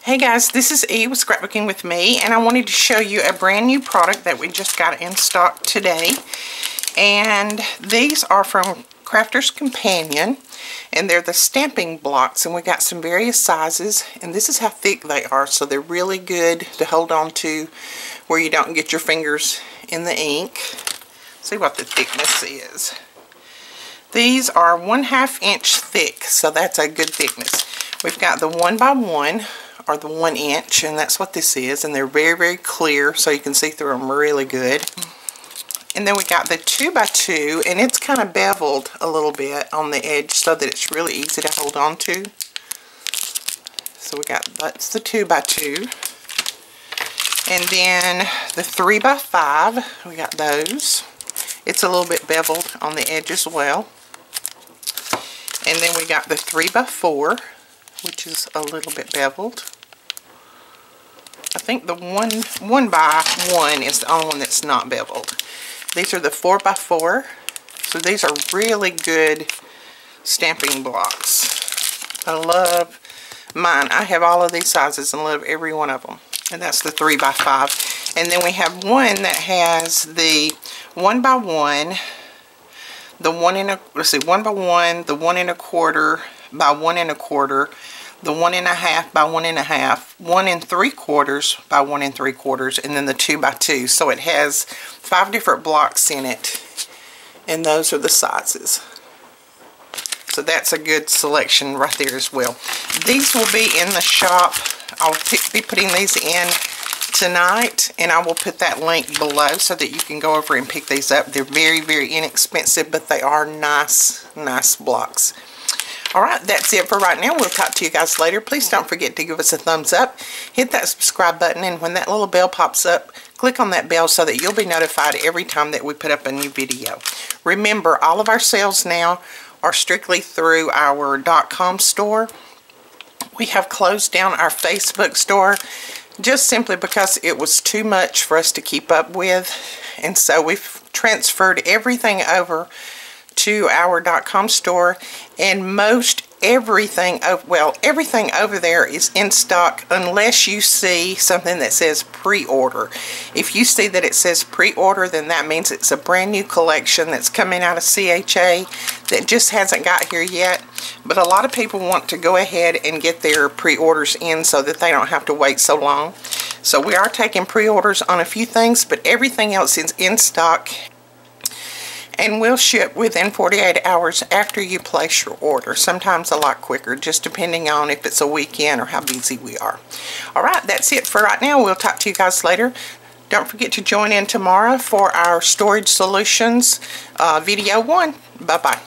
Hey guys, this is E with Scrapbooking with me, and I wanted to show you a brand new product that we just got in stock today. And these are from Crafter's Companion, and they're the stamping blocks, and we got some various sizes, and this is how thick they are, so they're really good to hold on to where you don't get your fingers in the ink. See what the thickness is. These are 1/2 inch thick, so that's a good thickness. We've got the 1x1 or the 1 inch, and that's what this is, and they're very clear, so you can see through them really good. And then we got the 2x2, and it's kind of beveled a little bit on the edge so that it's really easy to hold on to. So we got, that's the 2x2. And then the 3x5, we got those. It's a little bit beveled on the edge as well. And then we got the 3x4, which is a little bit beveled. I think the 1x1 is the only one that's not beveled. These are the 4x4. So these are really good stamping blocks. I love mine. I have all of these sizes and love every one of them. And that's the 3x5. And then we have one that has the 1x1, the 1x1, the 1 1/4 by 1 1/4, the 1 1/2 by 1 1/2, 1 3/4 by 1 3/4, and then the 2x2. So it has 5 different blocks in it, and those are the sizes. So that's a good selection right there as well. These will be in the shop. I'll be putting these in tonight, and I will put that link below so that you can go over and pick these up. They're very inexpensive, but they are nice blocks. Alright, that's it for right now. We'll talk to you guys later. Please don't forget to give us a thumbs up. Hit that subscribe button, and when that little bell pops up, click on that bell so that you'll be notified every time that we put up a new video. Remember, all of our sales now are strictly through our .com store. We have closed down our Facebook store just simply because it was too much for us to keep up with, and so we've transferred everything over to our .com store, and most everything, well, everything over there is in stock unless you see something that says pre-order. If you see that it says pre-order, then that means it's a brand new collection that's coming out of CHA that just hasn't got here yet. But a lot of people want to go ahead and get their pre-orders in so that they don't have to wait so long. So we are taking pre-orders on a few things, but everything else is in stock, and we'll ship within 48 hours after you place your order. Sometimes a lot quicker, just depending on if it's a weekend or how busy we are. Alright, that's it for right now. We'll talk to you guys later. Don't forget to join in tomorrow for our Storage Solutions video 1. Bye-bye.